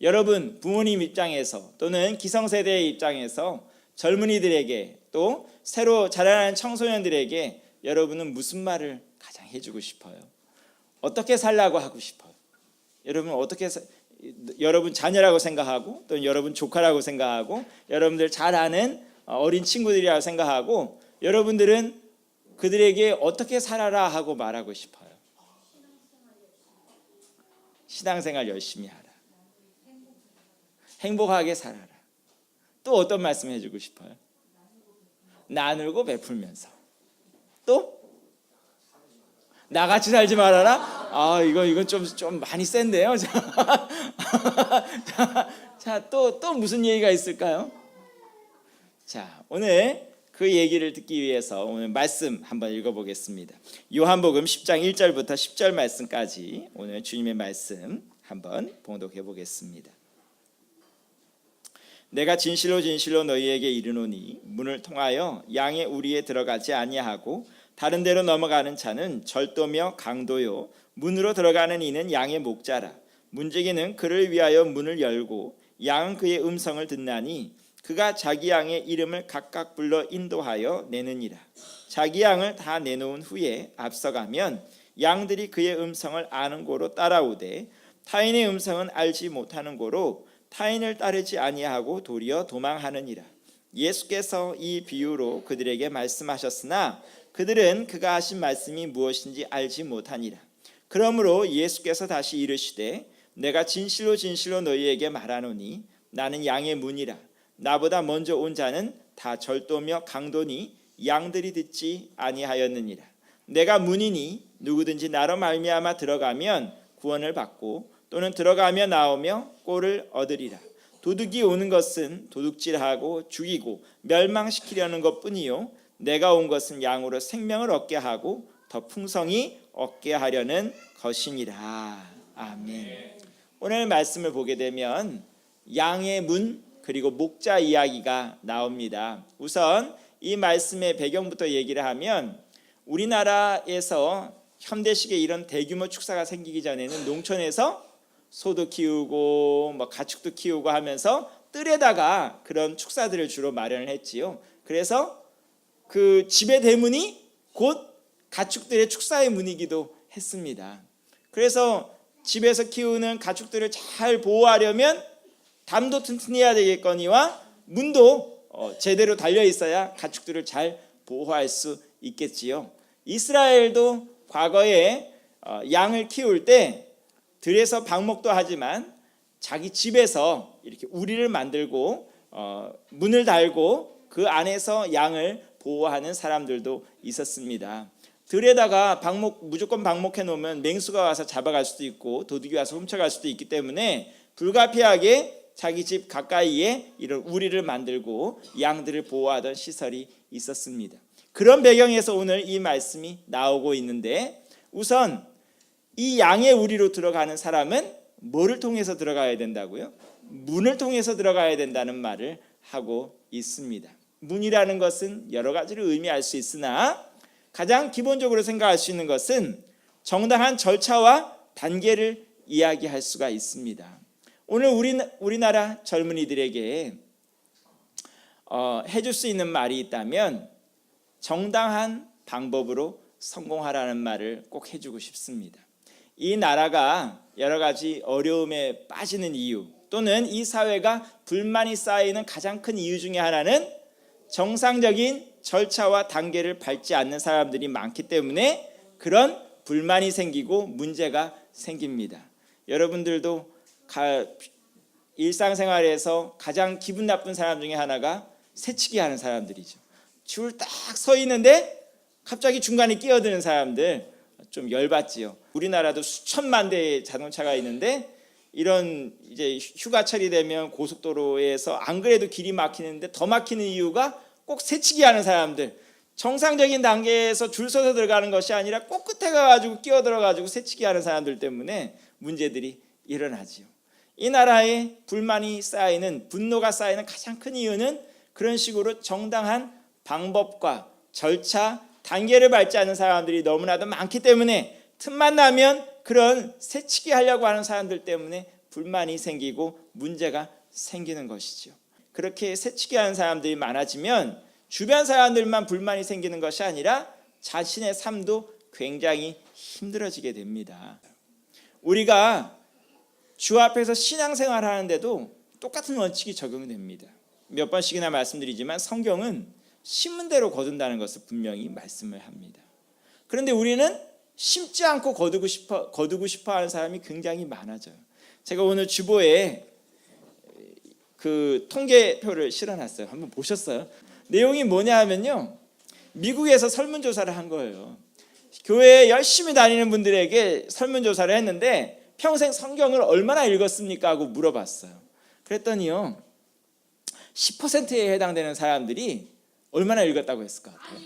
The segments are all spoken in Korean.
여러분 부모님 입장에서 또는 기성세대의 입장에서 젊은이들에게 또 새로 자라나는 청소년들에게 여러분은 무슨 말을 가장 해주고 싶어요? 어떻게 살라고 하고 싶어요? 여러분 여러분 자녀라고 생각하고 또는 여러분 조카라고 생각하고 여러분들 잘 아는 어린 친구들이라고 생각하고 여러분들은 그들에게 어떻게 살아라 하고 말하고 싶어요? 신앙생활 열심히 하라. 행복하게 살아라. 또 어떤 말씀 해주고 싶어요? 나누고 베풀면서. 또? 나같이 살지 말아라? 이건 좀 많이 센데요. 자, 또 무슨 얘기가 있을까요? 자, 오늘 그 얘기를 듣기 위해서 오늘 말씀 한번 읽어보겠습니다. 요한복음 10장 1절부터 10절 말씀까지 오늘 주님의 말씀 한번 봉독해 보겠습니다. 내가 진실로 진실로 너희에게 이르노니 문을 통하여 양의 우리에 들어가지 아니하고 다른 데로 넘어가는 자는 절도며 강도요 문으로 들어가는 이는 양의 목자라. 문지기는 그를 위하여 문을 열고 양은 그의 음성을 듣나니 그가 자기 양의 이름을 각각 불러 인도하여 내느니라. 자기 양을 다 내놓은 후에 앞서가면 양들이 그의 음성을 아는 고로 따라오되 타인의 음성은 알지 못하는 고로 타인을 따르지 아니하고 도리어 도망하느니라. 예수께서 이 비유로 그들에게 말씀하셨으나 그들은 그가 하신 말씀이 무엇인지 알지 못하니라. 그러므로 예수께서 다시 이르시되 내가 진실로 진실로 너희에게 말하노니 나는 양의 문이라. 나보다 먼저 온 자는 다 절도며 강도니 양들이 듣지 아니하였느니라. 내가 문이니 누구든지 나로 말미암아 들어가면 구원을 받고 또는 들어가며 나오며 꼴을 얻으리라. 도둑이 오는 것은 도둑질하고 죽이고 멸망시키려는 것뿐이요 내가 온 것은 양으로 생명을 얻게 하고 더 풍성히 얻게 하려는 것이니라. 아멘. 오늘 말씀을 보게 되면 양의 문 그리고 목자 이야기가 나옵니다. 우선 이 말씀의 배경부터 얘기를 하면 우리나라에서 현대식의 이런 대규모 축사가 생기기 전에는 농촌에서 소도 키우고 가축도 키우고 하면서 뜰에다가 그런 축사들을 주로 마련을 했지요. 그래서 그 집의 대문이 곧 가축들의 축사의 문이기도 했습니다. 그래서 집에서 키우는 가축들을 잘 보호하려면 담도 튼튼해야 되겠거니와 문도 제대로 달려 있어야 가축들을 잘 보호할 수 있겠지요. 이스라엘도 과거에 양을 키울 때 들에서 방목도 하지만 자기 집에서 이렇게 우리를 만들고 문을 달고 그 안에서 양을 보호하는 사람들도 있었습니다. 들에다가 무조건 방목해 놓으면 맹수가 와서 잡아갈 수도 있고 도둑이 와서 훔쳐갈 수도 있기 때문에 불가피하게 자기 집 가까이에 이런 우리를 만들고 양들을 보호하던 시설이 있었습니다. 그런 배경에서 오늘 이 말씀이 나오고 있는데 우선 이 양의 우리로 들어가는 사람은 뭐를 통해서 들어가야 된다고요? 문을 통해서 들어가야 된다는 말을 하고 있습니다. 문이라는 것은 여러 가지를 의미할 수 있으나 가장 기본적으로 생각할 수 있는 것은 정당한 절차와 단계를 이야기할 수가 있습니다. 오늘 우리나라 젊은이들에게 해줄 수 있는 말이 있다면 정당한 방법으로 성공하라는 말을 꼭 해주고 싶습니다. 이 나라가 여러 가지 어려움에 빠지는 이유 또는 이 사회가 불만이 쌓이는 가장 큰 이유 중에 하나는 정상적인 절차와 단계를 밟지 않는 사람들이 많기 때문에 그런 불만이 생기고 문제가 생깁니다. 여러분들도 일상생활에서 가장 기분 나쁜 사람 중에 하나가 새치기 하는 사람들이죠. 줄 딱 서 있는데 갑자기 중간에 끼어드는 사람들 좀 열받지요. 우리나라도 수천만 대의 자동차가 있는데 이런 이제 휴가철이 되면 고속도로에서 안 그래도 길이 막히는데 더 막히는 이유가 꼭 새치기 하는 사람들, 정상적인 단계에서 줄 서서 들어가는 것이 아니라 꼭 끝에 가가지고 끼어들어가지고 새치기 하는 사람들 때문에 문제들이 일어나지요. 이 나라에 불만이 쌓이는, 분노가 쌓이는 가장 큰 이유는 그런 식으로 정당한 방법과 절차, 단계를 밟지 않는 사람들이 너무나도 많기 때문에 틈만 나면 그런 새치기 하려고 하는 사람들 때문에 불만이 생기고 문제가 생기는 것이죠. 그렇게 새치기 하는 사람들이 많아지면 주변 사람들만 불만이 생기는 것이 아니라 자신의 삶도 굉장히 힘들어지게 됩니다. 우리가 주 앞에서 신앙생활 하는데도 똑같은 원칙이 적용됩니다. 몇 번씩이나 말씀드리지만 성경은 심은 대로 거둔다는 것을 분명히 말씀을 합니다. 그런데 우리는 심지 않고 거두고 싶어 하는 사람이 굉장히 많아져요. 제가 오늘 주보에 그 통계표를 실어놨어요. 한번 보셨어요? 내용이 뭐냐 하면요, 미국에서 설문조사를 한 거예요. 교회에 열심히 다니는 분들에게 설문조사를 했는데 평생 성경을 얼마나 읽었습니까? 하고 물어봤어요. 그랬더니요, 10%에 해당되는 사람들이 얼마나 읽었다고 했을 것 같아요?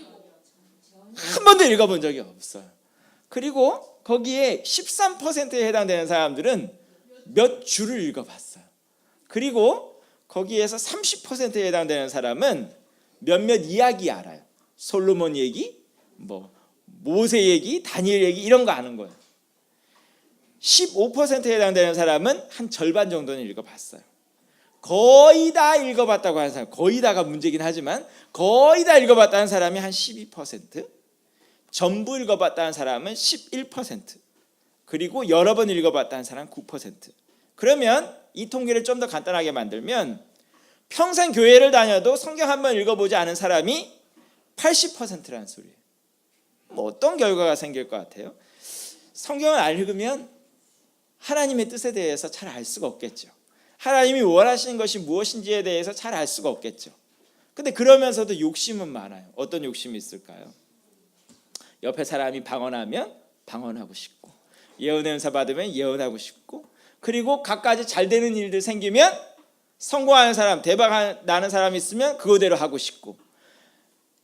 한 번도 읽어본 적이 없어요. 그리고 거기에 13%에 해당되는 사람들은 몇 주를 읽어봤어요. 그리고 거기에서 30%에 해당되는 사람은 몇몇 이야기 알아요. 솔로몬 얘기, 모세 얘기, 다니엘 얘기 이런 거 아는 거예요. 15%에 해당되는 사람은 한 절반 정도는 읽어봤어요. 거의 다 읽어봤다고 하는 사람, 거의 다가 문제긴 하지만 거의 다 읽어봤다는 사람이 한 12%, 전부 읽어봤다는 사람은 11%, 그리고 여러 번 읽어봤다는 사람 9%. 그러면 이 통계를 좀 더 간단하게 만들면 평생 교회를 다녀도 성경 한 번 읽어보지 않은 사람이 80%라는 소리예요. 어떤 결과가 생길 것 같아요? 성경을 안 읽으면 하나님의 뜻에 대해서 잘 알 수가 없겠죠. 하나님이 원하시는 것이 무엇인지에 대해서 잘 알 수가 없겠죠. 근데 그러면서도 욕심은 많아요. 어떤 욕심이 있을까요? 옆에 사람이 방언하면 방언하고 싶고, 예언의 은사 받으면 예언하고 싶고, 그리고 갖가지 잘 되는 일들 생기면 성공하는 사람, 대박 나는 사람이 있으면 그거대로 하고 싶고,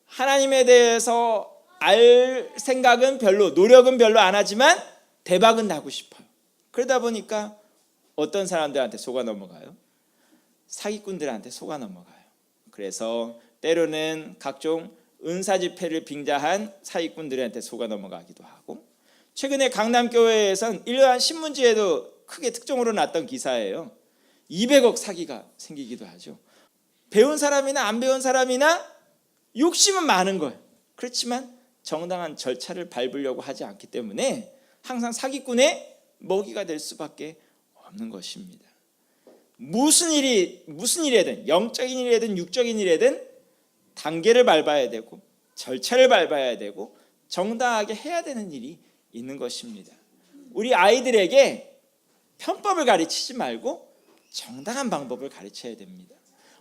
하나님에 대해서 알 생각은 별로, 노력은 별로 안 하지만 대박은 나고 싶어요. 그러다 보니까 어떤 사람들한테 속아 넘어가요? 사기꾼들한테 속아 넘어가요. 그래서 때로는 각종 은사 집회를 빙자한 사기꾼들한테 속아 넘어가기도 하고, 최근에 강남교회에선 일요한 신문지에도 크게 특종으로 났던 기사예요. 200억 사기가 생기기도 하죠. 배운 사람이나 안 배운 사람이나 욕심은 많은 거예요. 그렇지만 정당한 절차를 밟으려고 하지 않기 때문에 항상 사기꾼의 먹이가 될 수밖에 없는 것입니다. 무슨 일이든, 영적인 일이든 육적인 일이든 단계를 밟아야 되고 절차를 밟아야 되고 정당하게 해야 되는 일이 있는 것입니다. 우리 아이들에게 편법을 가르치지 말고 정당한 방법을 가르쳐야 됩니다.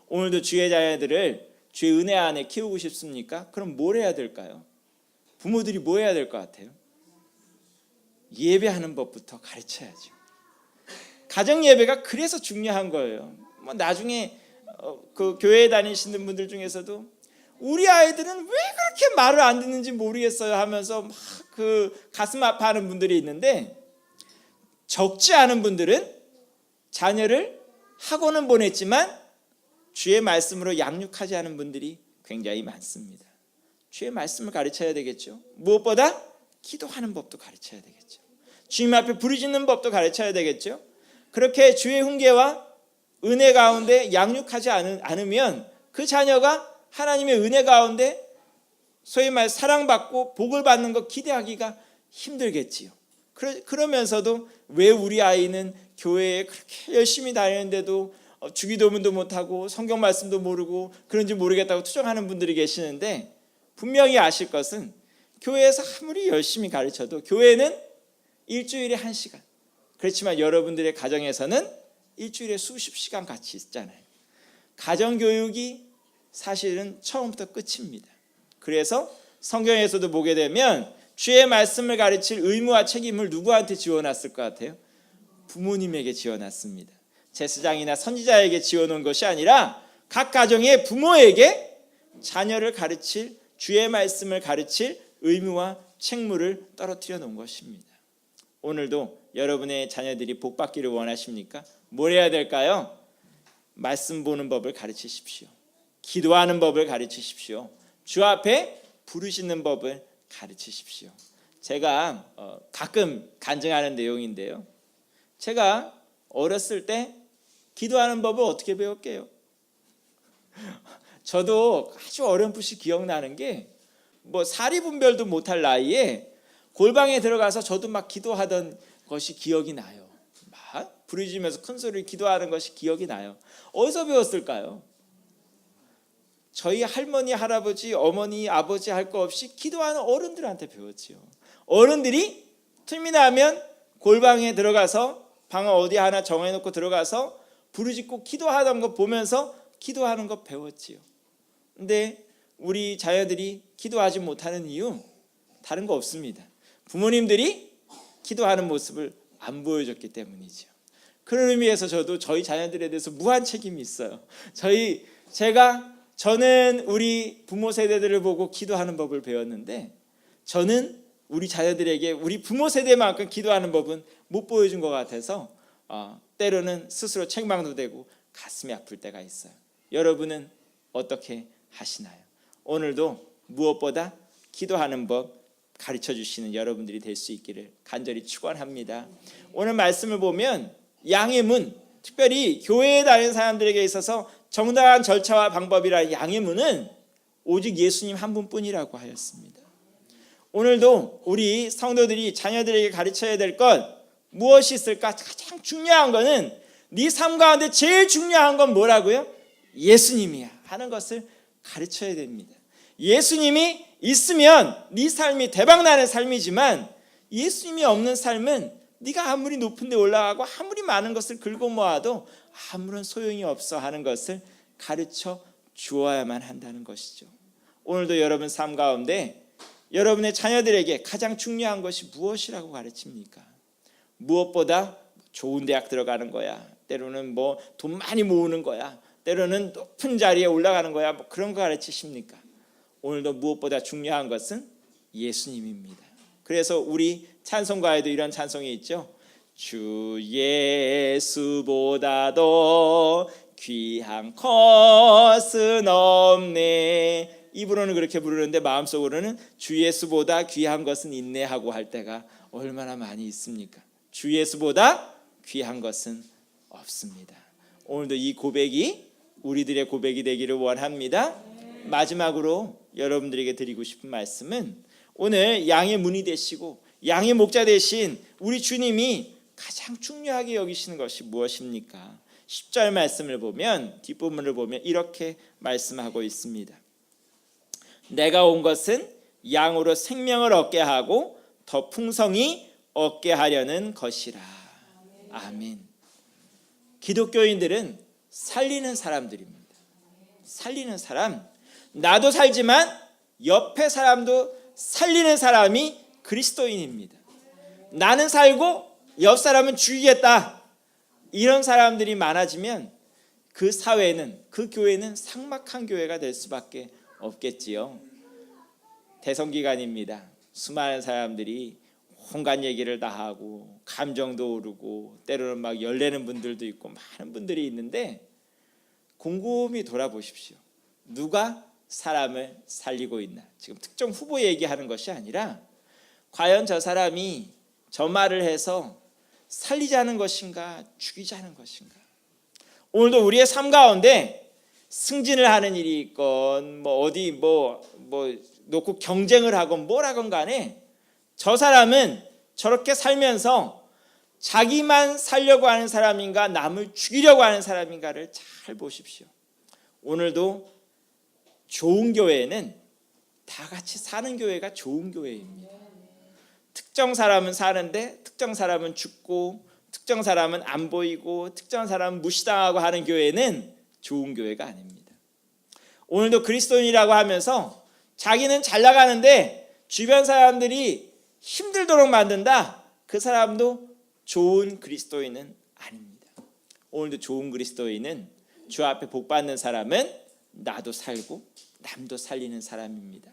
오늘도 주의 자녀들을 주의 은혜 안에 키우고 싶습니까? 그럼 뭘 해야 될까요? 부모들이 뭐 해야 될 것 같아요? 예배하는 법부터 가르쳐야죠. 가정 예배가 그래서 중요한 거예요. 나중에 그 교회에 다니시는 분들 중에서도 우리 아이들은 왜 그렇게 말을 안 듣는지 모르겠어요 하면서 막 그 가슴 아파하는 분들이 있는데, 적지 않은 분들은 자녀를 학원은 보냈지만 주의 말씀으로 양육하지 않은 분들이 굉장히 많습니다. 주의 말씀을 가르쳐야 되겠죠. 무엇보다 기도하는 법도 가르쳐야 되겠죠. 주님 앞에 부르짖는 법도 가르쳐야 되겠죠. 그렇게 주의 훈계와 은혜 가운데 양육하지 않으면 그 자녀가 하나님의 은혜 가운데 소위 말 사랑받고 복을 받는 것 기대하기가 힘들겠지요. 그러면서도 왜 우리 아이는 교회에 그렇게 열심히 다니는데도 주기도문도 못하고 성경 말씀도 모르고 그런지 모르겠다고 투정하는 분들이 계시는데, 분명히 아실 것은 교회에서 아무리 열심히 가르쳐도 교회는 일주일에 1시간, 그렇지만 여러분들의 가정에서는 일주일에 수십 시간 같이 있잖아요. 가정교육이 사실은 처음부터 끝입니다. 그래서 성경에서도 보게 되면 주의 말씀을 가르칠 의무와 책임을 누구한테 지어놨을 것 같아요? 부모님에게 지어놨습니다. 제사장이나 선지자에게 지어놓은 것이 아니라 각 가정의 부모에게 자녀를 가르칠, 주의 말씀을 가르칠 의무와 책무를 떨어뜨려 놓은 것입니다. 오늘도 여러분의 자녀들이 복 받기를 원하십니까? 뭘 해야 될까요? 말씀 보는 법을 가르치십시오. 기도하는 법을 가르치십시오. 주 앞에 부르시는 법을 가르치십시오. 제가 가끔 간증하는 내용인데요, 제가 어렸을 때 기도하는 법을 어떻게 배웠게요? 저도 아주 어렴풋이 기억나는 게 뭐 사리분별도 못할 나이에 골방에 들어가서 저도 막 기도하던 것이 기억이 나요. 막 부르짖으면서 큰 소리로 기도하는 것이 기억이 나요. 어디서 배웠을까요? 저희 할머니, 할아버지, 어머니, 아버지 할 거 없이 기도하는 어른들한테 배웠지요. 어른들이 틈이 나면 골방에 들어가서 방 어디 하나 정해놓고 들어가서 부르짖고 기도하던 거 보면서 기도하는 거 배웠지요. 근데 우리 자녀들이 기도하지 못하는 이유 다른 거 없습니다. 부모님들이 기도하는 모습을 안 보여줬기 때문이죠. 그런 의미에서 저도 저희 자녀들에 대해서 무한 책임이 있어요. 저는 우리 부모 세대들을 보고 기도하는 법을 배웠는데 저는 우리 자녀들에게 우리 부모 세대만큼 기도하는 법은 못 보여준 것 같아서 때로는 스스로 책망도 되고 가슴이 아플 때가 있어요. 여러분은 어떻게 하시나요? 오늘도 무엇보다 기도하는 법 가르쳐 주시는 여러분들이 될 수 있기를 간절히 축원합니다. 오늘 말씀을 보면 양의 문, 특별히 교회에 다니는 사람들에게 있어서 정당한 절차와 방법이라는 양의 문은 오직 예수님 한 분뿐이라고 하였습니다. 오늘도 우리 성도들이 자녀들에게 가르쳐야 될 것 무엇이 있을까? 가장 중요한 것은 네 삶 가운데 제일 중요한 건 뭐라고요? 예수님이야 하는 것을 가르쳐야 됩니다. 예수님이 있으면 네 삶이 대박나는 삶이지만 예수님이 없는 삶은 네가 아무리 높은 데 올라가고 아무리 많은 것을 긁어 모아도 아무런 소용이 없어 하는 것을 가르쳐 주어야만 한다는 것이죠. 오늘도 여러분 삶 가운데 여러분의 자녀들에게 가장 중요한 것이 무엇이라고 가르칩니까? 무엇보다 좋은 대학 들어가는 거야. 때로는 뭐 돈 많이 모으는 거야. 때로는 높은 자리에 올라가는 거야. 뭐 그런 거 가르치십니까? 오늘도 무엇보다 중요한 것은 예수님입니다. 그래서 우리 찬송가에도 이런 찬송이 있죠. 주 예수보다도 귀한 것은 없네. 입으로는 그렇게 부르는데 마음속으로는 주 예수보다 귀한 것은 있네 하고 할 때가 얼마나 많이 있습니까? 주 예수보다 귀한 것은 없습니다. 오늘도 이 고백이 우리들의 고백이 되기를 원합니다. 마지막으로 여러분들에게 드리고 싶은 말씀은 오늘 양의 문이 되시고 양의 목자 되신 우리 주님이 가장 중요하게 여기시는 것이 무엇입니까? 10절 말씀을 보면 뒷부분을 보면 이렇게 말씀하고 있습니다. 내가 온 것은 양으로 생명을 얻게 하고 더 풍성히 얻게 하려는 것이라. 아멘. 기독교인들은 살리는 사람들입니다. 살리는 사람. 나도 살지만 옆에 사람도 살리는 사람이 그리스도인입니다. 나는 살고 옆 사람은 죽이겠다. 이런 사람들이 많아지면 그 사회는, 그 교회는 삭막한 교회가 될 수밖에 없겠지요. 대선기간입니다. 수많은 사람들이 온갖 얘기를 다 하고 감정도 오르고 때로는 막 열내는 분들도 있고 많은 분들이 있는데 곰곰이 돌아보십시오. 누가 사람을 살리고 있나? 지금 특정 후보 얘기하는 것이 아니라 과연 저 사람이 저 말을 해서 살리자는 것인가 죽이자는 것인가? 오늘도 우리의 삶 가운데 승진을 하는 일이 있건 뭐 어디 뭐 놓고 경쟁을 하건 뭘 하건 간에 저 사람은 저렇게 살면서 자기만 살려고 하는 사람인가 남을 죽이려고 하는 사람인가를 잘 보십시오. 오늘도 좋은 교회는 다 같이 사는 교회가 좋은 교회입니다. 특정 사람은 사는데 특정 사람은 죽고 특정 사람은 안 보이고 특정 사람은 무시당하고 하는 교회는 좋은 교회가 아닙니다. 오늘도 그리스도인이라고 하면서 자기는 잘 나가는데 주변 사람들이 힘들도록 만든다. 그 사람도 좋은 그리스도인은 아닙니다. 오늘도 좋은 그리스도인은 주 앞에 복 받는 사람은 나도 살고 남도 살리는 사람입니다.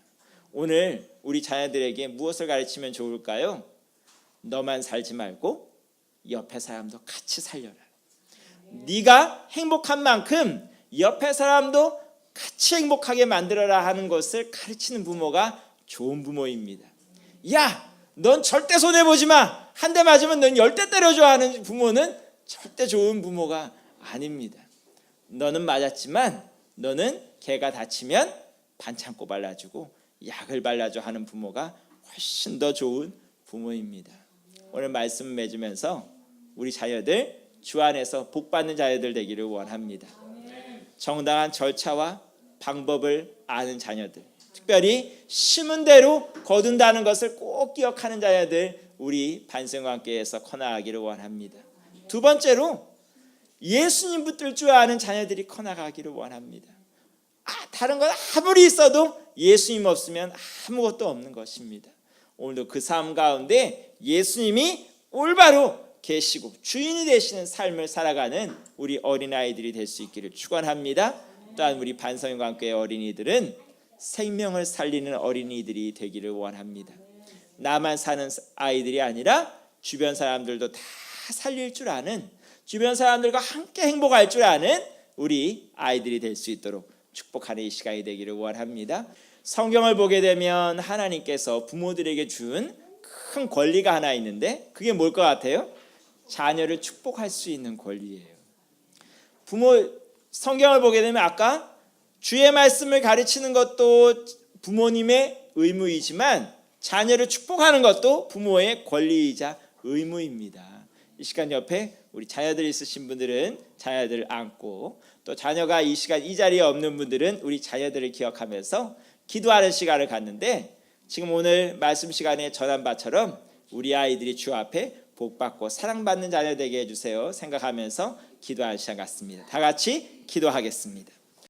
오늘 우리 자녀들에게 무엇을 가르치면 좋을까요? 너만 살지 말고 옆에 사람도 같이 살려라. 네가 행복한 만큼 옆에 사람도 같이 행복하게 만들어라 하는 것을 가르치는 부모가 좋은 부모입니다. 야, 넌 절대 손해보지 마. 한 대 맞으면 넌 10대 때려줘 하는 부모는 절대 좋은 부모가 아닙니다. 너는 맞았지만 너는 걔가 다치면 반창고 발라주고 약을 발라줘 하는 부모가 훨씬 더 좋은 부모입니다. 오늘 말씀 맺으면서 우리 자녀들 주 안에서 복받는 자녀들 되기를 원합니다. 정당한 절차와 방법을 아는 자녀들, 특별히 심은 대로 거둔다는 것을 꼭 기억하는 자녀들, 우리 반생관계에서 커나가기를 원합니다. 두 번째로 예수님 붙들 줄 아는 자녀들이 커나가기를 원합니다. 다른 건 아무리 있어도 예수님 없으면 아무것도 없는 것입니다. 오늘도 그 삶 가운데 예수님이 올바로 계시고 주인이 되시는 삶을 살아가는 우리 어린아이들이 될 수 있기를 축원합니다. 또한 우리 반성인관교회 어린이들은 생명을 살리는 어린이들이 되기를 원합니다. 나만 사는 아이들이 아니라 주변 사람들도 다 살릴 줄 아는, 주변 사람들과 함께 행복할 줄 아는 우리 아이들이 될 수 있도록 축복하는 이 시간이 되기를 원합니다. 성경을 보게 되면 하나님께서 부모들에게 준 큰 권리가 하나 있는데 그게 뭘 것 같아요? 자녀를 축복할 수 있는 권리예요. 성경을 보게 되면 아까 주의 말씀을 가르치는 것도 부모님의 의무이지만 자녀를 축복하는 것도 부모의 권리이자 의무입니다. 이 시간 옆에 우리 자녀들 있으신 분들은 자녀들을 안고, 또 자녀가 이 시간 이 자리에 없는 분들은 우리 자녀들을 기억하면서 기도하는 시간을 갖는데, 지금 오늘 말씀 시간에 전한 바처럼 우리 아이들이 주 앞에 복받고 사랑받는 자녀 되게 해주세요 생각하면서 기도하는 시간 같습니다. 다 같이 기도하겠습니다.